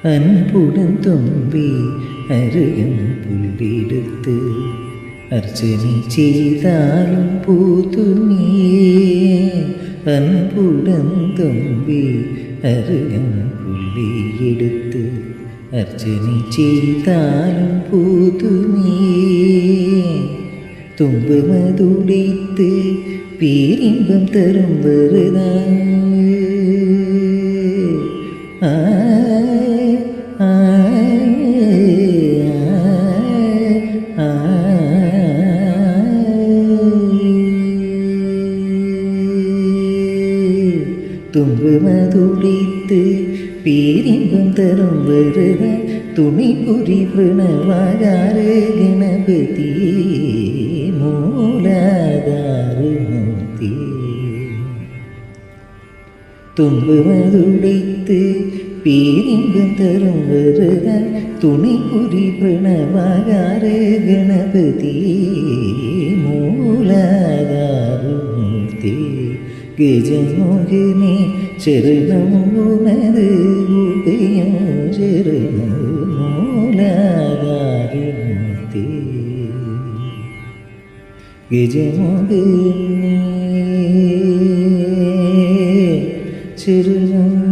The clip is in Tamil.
அன்புடன் தும்பி அருகம் புல்வெடுத்து அர்ச்சனை செய்தாலும் பூத்துமியே. அன்புடன் தும்பி அருகம் புள்ளி எடுத்து அர்ச்சனை செய்தாலும் பூத்துமியே. தும்பு மதுடைத்து பேரின்பம் தரும் வருதான். தும்பு மதுடைத்து பேரின்பம் தரும் வருதான். துணை புரி பிரணவாகாரு கணபதியே மூலாதாரு மூர்த்தி. தும்பு மதுடைத்து பேரின்பம் தரும் வருதான். துணை புரி பிரணவாகாரு கணபதியே மூலாதாரு மூர்த்தி. கஜமோகினி சரணம் உனது உதயம் சரணம் மூலாதாரி மூர்த்தி. கஜமோகினி சரணம்